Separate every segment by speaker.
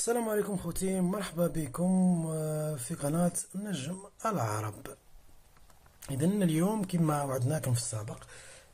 Speaker 1: السلام عليكم خوتي، مرحبا بكم في قناة نجم العرب. إذا اليوم كما وعدناكم في السابق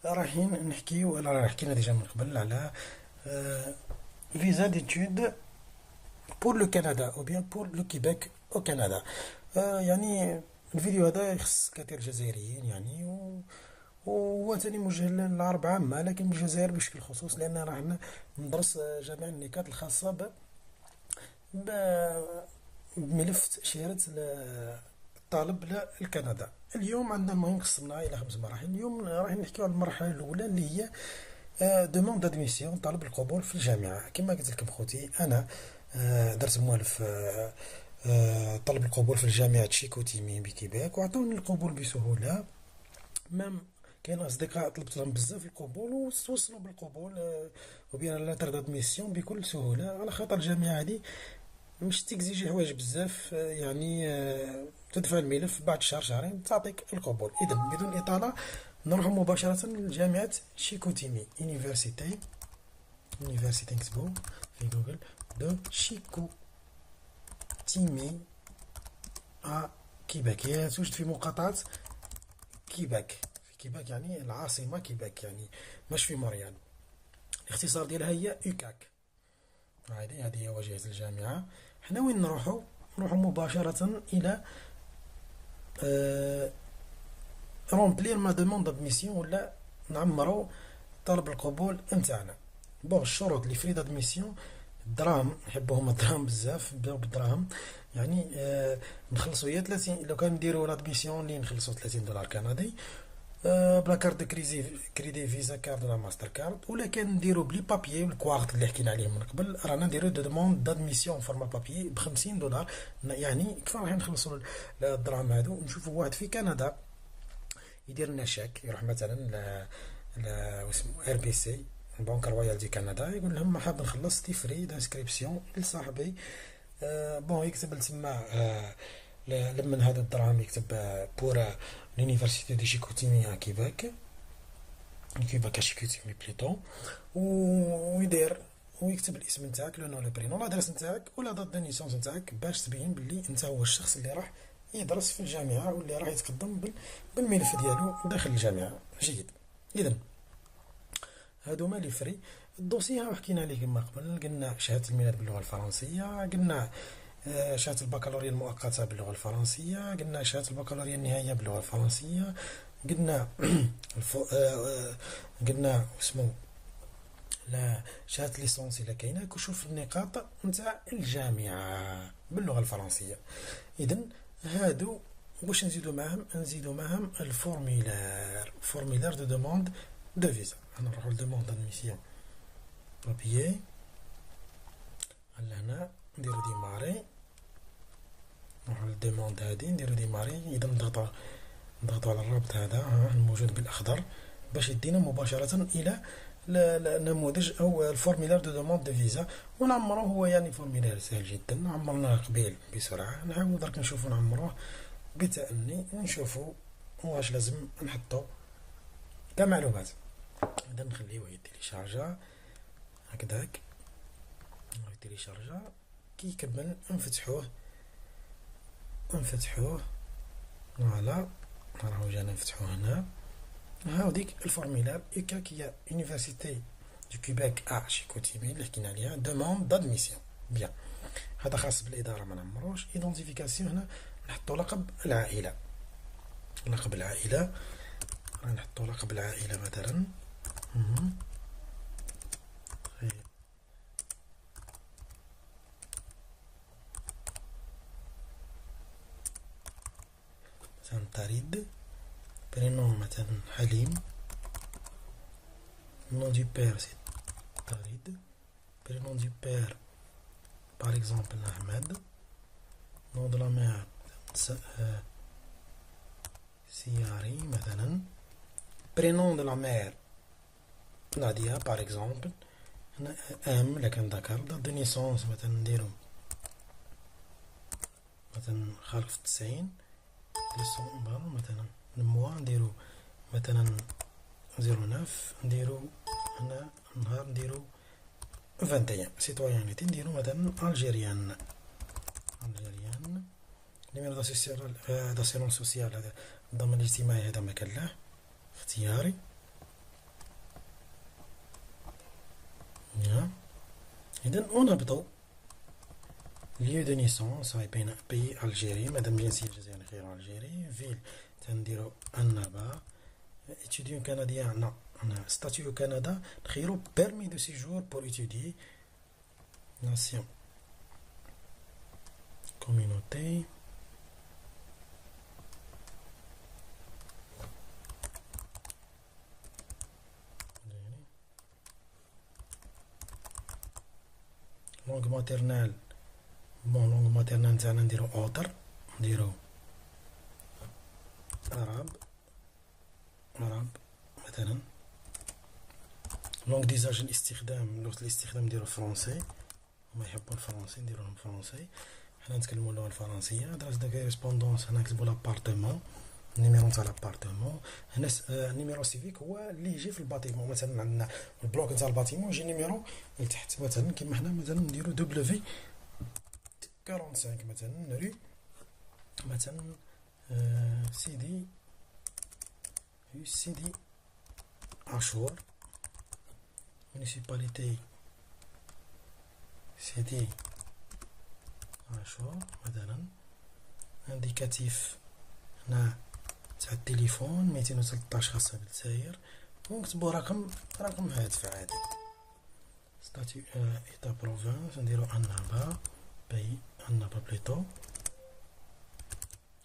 Speaker 1: رايحين نحكيو، ولا حكينا ديجا من قبل على فيزا ديتود بور لو كندا او بيان بور لو كيبيك او كندا. يعني الفيديو هذا يخص كثير جزائريين يعني وهو تاني موجه للعرب عامة، لكن بالجزائر بشكل خصوص، لأن راح ندرس جميع النكات الخاصة بملف تأشيرة الطالب لكندا. اليوم عندنا المهم قسمناها إلى 5 مراحل. اليوم راح نحكيو على المرحلة الأولى اللي هي دوموند دادميسيون، طلب القبول في الجامعة. كما قلت لكم خوتي، أنا درت موالف طلب القبول في الجامعة شيكوتيمي بكيبيك، وعطوني القبول بسهولة. مام كاين اصدقاء طلبت لهم بزاف القبول وتوصلوا بالقبول وبين لا ترد ميسيون بكل سهوله، على خاطر الجامعه هذه مش تكزيجي حوايج بزاف. يعني تدفع الملف بعد شهر شهرين تعطيك القبول. اذا بدون اطاله نروح مباشره لجامعه شيكوتيمي، يونيفرسيتي نكتبو في جوجل دو شيكوتيمي كيباك. هي توجد في مقاطعه كيباك، في كيباك يعني العاصمة كيباك، يعني مش في موريال. الاختصار ديالها هي يوكاك. هذه هي واجهة الجامعة. حنا وين نروحو مباشرة إلى رومبلير ما دوموند دادميسيون، ولا نعمرو طلب القبول نتاعنا. بوغ الشروط اللي فري دادميسيون، الدراهم نحبو هما الدراهم بزاف، نبداو بالدراهم. يعني نخلصو هي 30، لو كان نديرو لادميسيون اللي نخلصو 30 دولار كندي بلا كارت دو كريدي فيزا كارد ولا ماستر كارد، ولا كان نديرو بلي بابيي بالكواغط اللي حكينا عليهم من قبل. رانا نديرو دو دوموند دادميسيون فورما بابيي ب 50 دولار. يعني كيف راح نخلصو الدراهم هادو؟ نشوفو واحد في كندا يدير لنا شاك، يروح مثلا ل واسمو ار بي سي، البنك رويال دي كندا، يقول لهم حاب نخلص تي فري دانسكريبسيون لصاحبي. بون يكتب تما لمن هذا الدراهم، يكتب بور لونيفرسيتي دي شيكوتيمي كيباك شيكوتيمي بليتو، ويدير ويكتب الاسم نتاعك، لو نو لو برينو، لادريس نتاعك ولا دات دو نيسونس نتاعك، باش تبين بلي انت هو الشخص اللي راح يدرس في الجامعه واللي راح يتقدم بالملف ديالو داخل الجامعه. جيد. اذا هادو ما لي فري. الدوسي ها حكينا عليه كما قبل، قلنا شهاده الميلاد باللغه الفرنسيه، قلنا شهادة البكالوريا المؤقتة باللغة الفرنسية، قلنا شهادة البكالوريا النهائية باللغة الفرنسية، قلنا قلنا اسمو لا شهادة ليسونس إلا كاينة. وشوف النقاط نتاع الجامعة باللغة الفرنسية. إذا هادو واش نزيدو معهم الفورميلار دو دوموند دو فيزا. نروحو لدوموند دادميسيون بابيي، هنا نديرو ديماري، نروحو للديموند هادي نديرو ديماري. اذا نضغطو على الرابط هذا الموجود بالاخضر باش يدينا مباشرة الى النموذج او الفورميلار دو دوموند دو فيزا، ونعمروه. هو يعني فورميلار سهل جدا، عمرناه قبيل بسرعة. نحاول درك نشوفو نعمروه بتأني ونشوفو واش لازم نحطو كمعلومات. اذا نخليوه يتيليشارجا هكذاك، يتيليشارجا كي يكمل نفتحوه فوالا. راهو جانا نفتحوه هنا. هاو ديك الفورميلار يوكاك، هي يونيفرسيتي دو كيباك شيكوتيمي اللي حكينا عليها، دوموند دادميسيون. بيان، هذا خاص بالاداره ما نعمروش. ايدونتيفيكاسيون هنا نحطو لقب العائله، نحطو لقب العائله مثلا. مثلا تريد، برينون مثلا حليم، nom du père c'est Tarid, prénom du père par exemple Ahmed, nom de la mère Siari مثلا, prénom de la mère Nadia par exemple, M لكن ذكر. date de naissance مثلا نديرو مثلا خالق في 90 ديسمبر مثلا. الموا نديرو مثلا 09، نديرو هنا النهار نديرو 21 سيتويانيتي نديرو مثلا الجيريان. نيميرو داسيرون سوسيال هذا الضمان الاجتماعي هذا مكانله اختياري. إذن ونهبطو ليو دو نيسونس هاي بين بي الجيري مادام جنسية الجزائر نخيرو الجيري. فيل تنديرو النبا. étudiant canadien non statut au Canada نخيرو permis de séjour pour étudier. Nation communauté langue maternelle. bon langue maternelle تاعنا نديرو اوتر نديرو عرب مثلا. لونغ ديزاج الاستخدام لغة الاستخدام نديرو فرونسي. هما يحبو الفرونسي نديرو لهم فرونسي. حنا نتكلمو اللغة الفرنسية. دراسة دو كوريسبوندونس هنا نكتبو لابارتمون النيميرو تاع لابارتمون. هنا النيميرو سيفيك هو اللي يجي في الباتيمون. مثلا عندنا البلوك تاع الباتيمون يجي نيميرو لتحت مثلا كيما حنا مثلا نديرو دبليو 45 مثلا ري مثلا سيدي عاشور. مونيسيباليتي سيدي عاشور مثلا. انديكاتيف هنا تاع التليفون 213 خاصة بالجزائر. ونكتبو رقم هاتف عادي. ستاتيو ايتا بروفانس نديرو النبا بي النبا بليتو.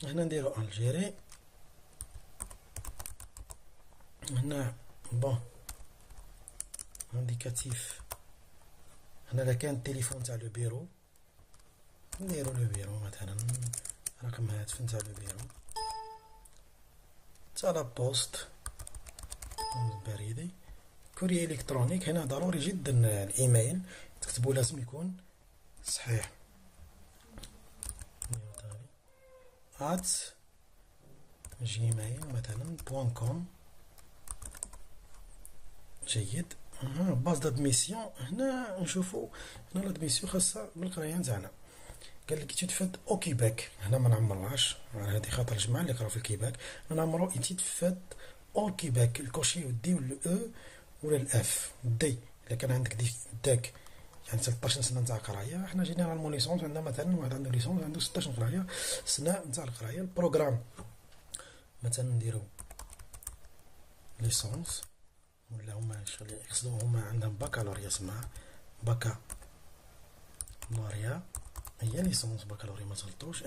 Speaker 1: هنا نديرو الجيري. هنا بون انديكاتيف هنا الا كان التليفون تاع لو بيرو نديرو لو بيرو مثلا رقم هاتف تاع لو بيرو. تاع لا بوست بريدي. كوري الكترونيك هنا ضروري جدا الايميل تكتبو لازم يكون صحيح. ات جيميل مثلا .com جيد. باز دادميسيون هنا نشوفو هنا لادميسيون خاصة بالقراية نتاعنا. قال لك تفاد او كيباك. هنا ما نعمرهاش هذه خاطر الجماعة اللي يقراو في الكيباك نعمرو تفاد او كيباك. الكوشي والدي ولا او ولا الاف. دي الا كان عندك داك يعني 16 سنة نتاع قراية. حنا جينيرالمون ليسونس عندنا مثلا واحد عنده ليسونس عنده 16 قراية سنة نتاع القراية. البروغرام مثلا نديرو ليسونس ولا هما يقصدو هما عندهم بكالوريا اسمها بكالوريا هي ليسونس. بكالوريا ما صلتوش.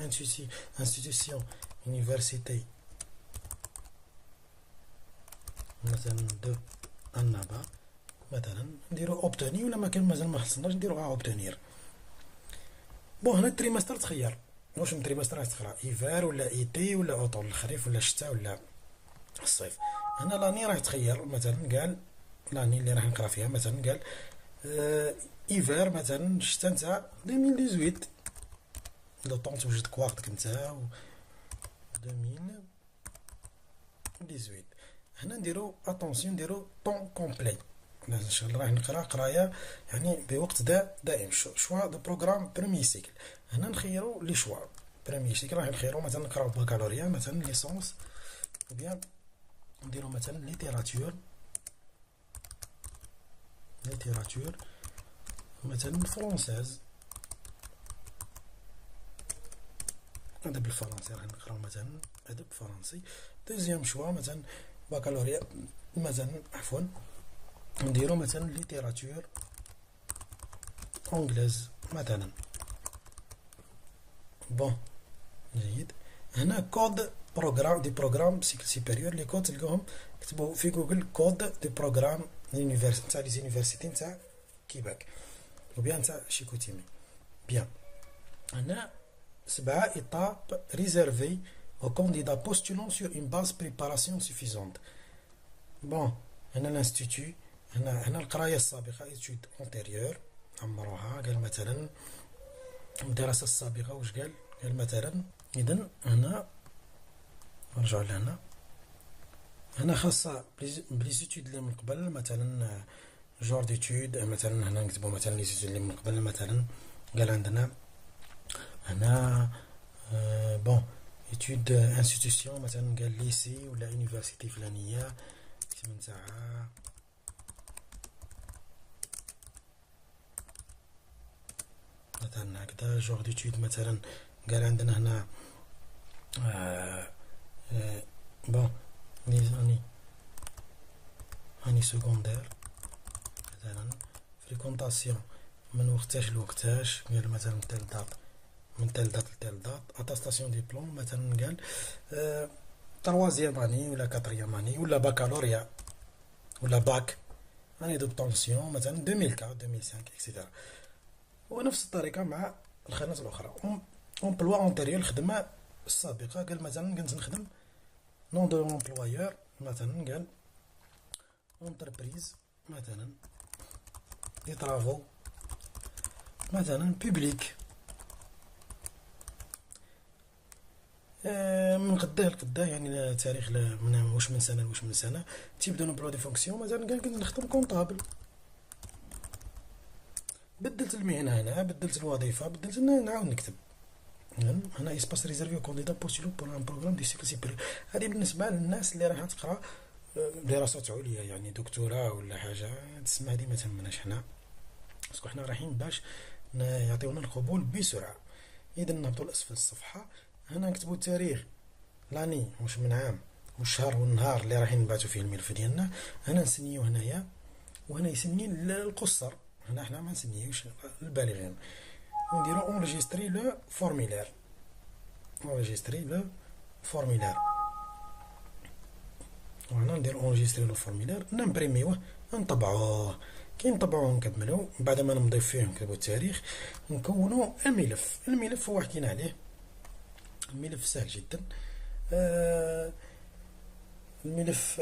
Speaker 1: انستيتيسيون يونيفرسيتي مثلا دو النبا مثلا نديرو اوبتوني. ولا ما كان مازال ما حصلناش نديرو اوبتونير. بون هنا التريمستر تخير واش من تريمستر راح تقرا ايفار ولا ايتي ولا اوطول الخريف ولا الشتاء ولا الصيف. هنا لاني راح تخير مثلا قال لاني اللي راح نقرا فيها مثلا قال ايفار مثلا الشتاء نتاع 2018 لو طون توجد كواغدك نتاع 2018. هنا نديرو اتونسيون نديرو طون كومبلي. ان شاء الله راح نقرا قرايه يعني بوقت دائم. شوا دو بروغرام بريمي سيكل. هنا نخيرو لي شوا بريمي سيكل راح نخيرو مثلا نقراو بكالوريا مثلا ليسونس او بيان نديرو مثلا ليتيراتور مثلا فرونساز ادب الفرنسي راح نقراو مثلا ادب فرنسي. دوزيام شوا مثلا بكالوريا مثلا عفوا نديرو مثلا ليتيراتور انجليز مثلا. بون جيد. هنا كود بروغرام دي بروغرام سيكل سيبيريور. لي كود تلقاهم كتبوا في جوجل كود دي بروغرام لونيفرسيتي تاع لي زونيفرسيتي نتاع كيباك وبيان نتاع شيكوتيمي. بيان هنا 7 étapes réservées aux candidats postulant sur une base préparation suffisante. بون هنا الانستيتو هنا القرايه السابقه études antérieures عمروها. قال مثلا الدراسه السابقه واش قال مثلا. اذا هنا نرجعوا لهنا. هنا خاصه بلي زيتود اللي من قبل مثلا جور ديتود. مثلا هنا نكتبو مثلا لي زيتود اللي من قبل. مثلا قال عندنا هنا بون ايتود انستيتيسيون، مثلا قال ليسي ولا يونيفرسيتي فلانيه، الاسم نتاعها مثلا هكذا. جور ديتود مثلا قال عندنا هنا بون اني سكوندير مثلا. فريكونطاسيون من وقتاش لوقتاش، قال مثلا تال دات من تال دات لتال دات. اتاستاسيون ديبلوم مثلا قال تروازيام اني ولا كاتريام اني ولا باكالوريا ولا باك اني دوبطونسيون مثلا 2004 2005 اكسيتيرا. ونفس الطريقة مع الخانات الأخرى. امبلوا اونتيريور، الخدمة السابقة، قال مثلا كنت نخدم نون دو امبلوايور، مثلا قال اونتربريز مثلا دي طرافو مثلا بوبليك. من قداه لقداه يعني تاريخ من واش من سنة لواش من سنة. تيب دو نومبلوا دي فونكسيون مثلا قال كنت نخدم كونطابل. بدلت المهنة هنا، بدلت الوظيفة، بدلت نعاود نكتب هنا اسباس ريزيرفي كونديدا بوستولو بور ان بروغرام دي سيكل سيبيريور. هذه بالنسبة للناس اللي راح تقرا دراسات عليا، يعني دكتوراه ولا حاجة تسمى. هذه ما تهمناش حنا، باسكو حنا رايحين باش يعطيونا القبول بسرعة. إذا نهبطو لأسفل الصفحة، هنا نكتبو التاريخ لاني واش من عام والشهر والنهار اللي رايحين نبعثو فيه الملف ديالنا. هنا نسنيو هنايا، وهنا يسني القصر. هنا حنا ما نسنيوش البالغين، ونديرو اونجستري لو فورميلير. اونجستري لو فورميلير، وهنا ندير اونجستري لو فورميلير، نمبريميوه نطبعوه. كي نطبعوه نكملو، بعد ما نمضي فيه نكتبو التاريخ، نكونو الملف. الملف هو حكينا عليه، الملف سهل جدا. الملف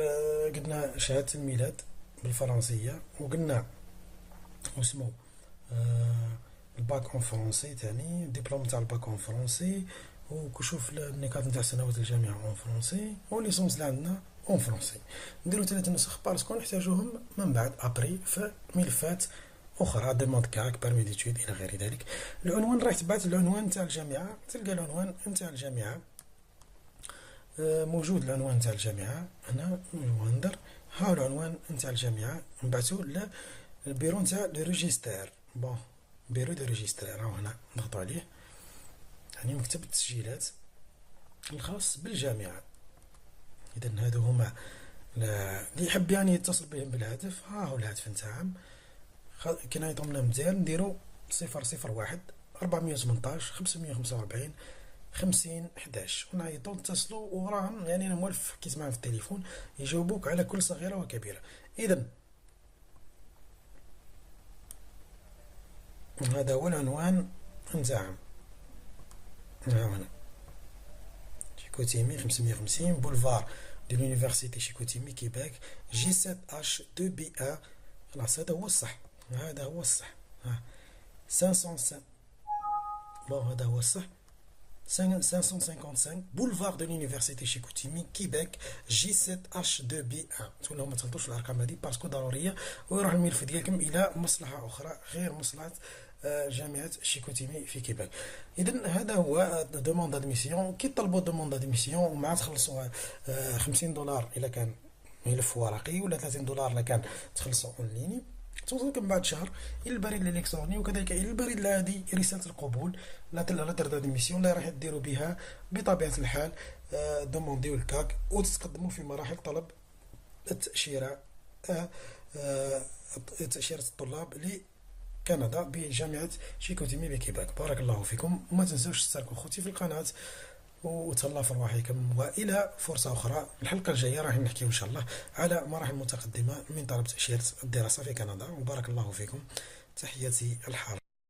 Speaker 1: قلنا شهادة الميلاد بالفرنسية، وقلنا واسمو الباك اون فرونسي تاني، الدبلوم تاع الباك اون فرونسي، وكشوف النقاط نتاع سنوات الجامعة اون فرونسي، وليسونس اللي عندنا اون فرونسي. نديرو 3 نسخ باسكو نحتاجوهم من بعد ابري في ملفات اخرى، ديموند كاك، بارمي ديتود الى غير ذلك. العنوان راح تبعت العنوان نتاع الجامعة، تلقى العنوان نتاع الجامعة موجود. العنوان نتاع الجامعة هنا ندير ها العنوان نتاع الجامعة، نبعثو للبيرو نتاع لو ريجيستر. بون بيرو دو ريجيستر راهو هنا، نضغطو عليه، يعني مكتب التسجيلات الخاص بالجامعة. إذا هادو هما اللي يحب يعني يتصل بهم بالهاتف، ها هو الهاتف نتاعهم. كي نعيطولنا مزيان نديرو 001 418 545 50 11 ونعيطو نتصلو، وراهم يعني انا موالف حكيت معاهم في التليفون يجاوبوك على كل صغيرة وكبيرة. إذا هذا هو العنوان نتاعهم. هنا شيكوتيمي 550 بولفار دو لونيفرسيتي شيكوتيمي كيباك جي 7 اش 2 بي ا. خلاص هذا هو الصح، هذا هو الصح. 505 بون هذا هو الصح. 555 بولفار دو لونيفرسيتي شيكوتيمي كيباك جي 7 اش 2 بي 1. تولوا ما تغلطوش الارقام هذه باسكو ضروريه، ويروح الملف ديالكم الى مصلحه اخرى غير مصلحه جامعه شيكوتيمي في كيباك. اذا هذا هو دوموند ادميسيون. كي طلبوا دوموند ادميسيون ومع تخلصوا $50 الا كان ملف ورقي، ولا $30 الا كان تخلصوا اونلايني. توصلكم بعد شهر الى البريد الالكتروني، وكذلك الى البريد العادي رساله القبول لا ديميسيون اللي راح ديروا بها بطبيعه الحال دومونديو الكاك، وتتقدموا في مراحل طلب التاشيره، تاشيره الطلاب لكندا بجامعه شيكوتيمي بكيباك. بارك الله فيكم، وما تنسوش تشتركوا خوتي في القناه وتهلاو في رواحكم. والى فرصه اخرى، الحلقه الجايه راح نحكيو ان شاء الله على مراحل متقدمه من طلب تاشيره الدراسه في كندا. وبارك الله فيكم، تحياتي الحاره.